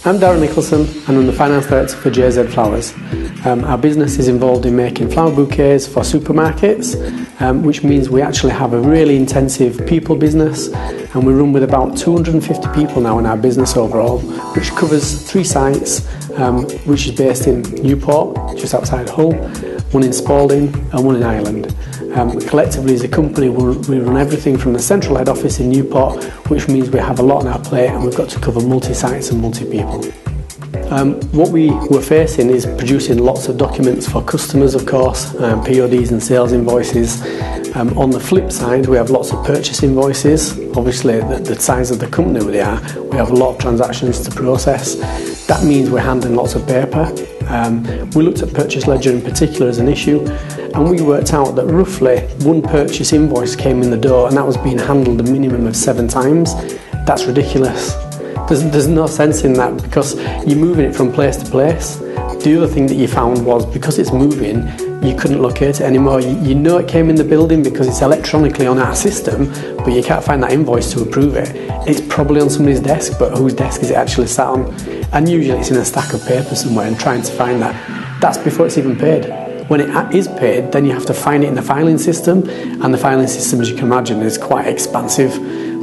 I'm Darren Nicholson and I'm the Finance Director for JZ Flowers. Our business is involved in making flower bouquets for supermarkets, which means we actually have a really intensive people business, and we run with about 250 people now in our business overall, which covers 3 sites, which is based in Newport, just outside Hull, one in Spalding and one in Ireland. Collectively as a company we run everything from the central head office in Newport, which means we have a lot on our plate and we've got to cover multi-sites and multi-people. What we were facing is producing lots of documents for customers, of course, PODs and sales invoices. On the flip side, we have lots of purchase invoices. Obviously, the size of the company we have a lot of transactions to process. That means we're handling lots of paper. We looked at purchase ledger in particular as an issue, and we worked out that roughly one purchase invoice came in the door and that was being handled a minimum of 7 times. That's ridiculous. There's no sense in that because you're moving it from place to place. The other thing that you found was because it's moving, you couldn't locate it anymore. You know it came in the building because it's electronically on our system, but you can't find that invoice to approve it. It's probably on somebody's desk, but whose desk is it actually sat on? And usually it's in a stack of paper somewhere, and trying to find that. That's before it's even paid. When it is paid, then you have to find it in the filing system, and the filing system, as you can imagine, is quite expansive.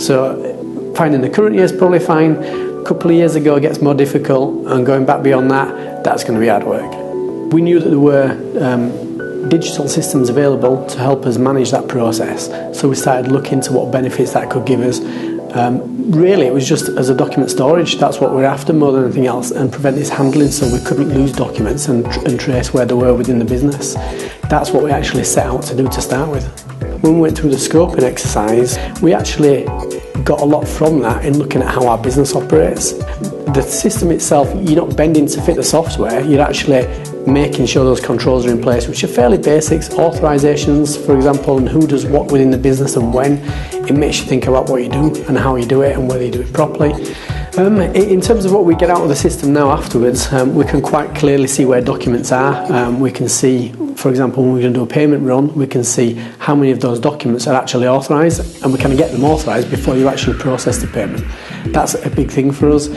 So finding the current year is probably fine. A couple of years ago it gets more difficult, and going back beyond that, that's going to be hard work. We knew that there were digital systems available to help us manage that process, so we started looking to what benefits that could give us. Really it was just as a document storage, that's what we're after more than anything else, and prevent this handling so we couldn't lose documents and trace where they were within the business. That's what we actually set out to do to start with. When we went through the scoping exercise, we actually got a lot from that in looking at how our business operates. The system itself, you're not bending to fit the software, you're actually making sure those controls are in place, which are fairly basics. Authorisations, for example, and who does what within the business and when. It makes you think about what you do and how you do it and whether you do it properly. In terms of what we get out of the system now afterwards, we can quite clearly see where documents are. We can see, for example, when we're going to do a payment run, we can see how many of those documents are actually authorised, and we can get them authorised before you actually process the payment. That's a big thing for us.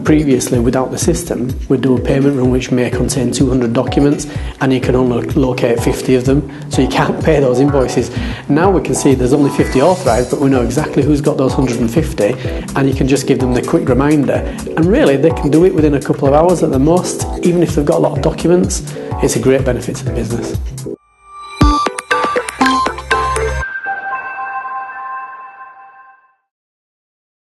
Previously, without the system, we'd do a payment run which may contain 200 documents and you can only locate 50 of them, so you can't pay those invoices. Now we can see there's only 50 authorised, but we know exactly who's got those 150, and you can just give them the quick reminder, and really they can do it within a couple of hours at the most. Even if they've got a lot of documents, it's a great benefit to the business.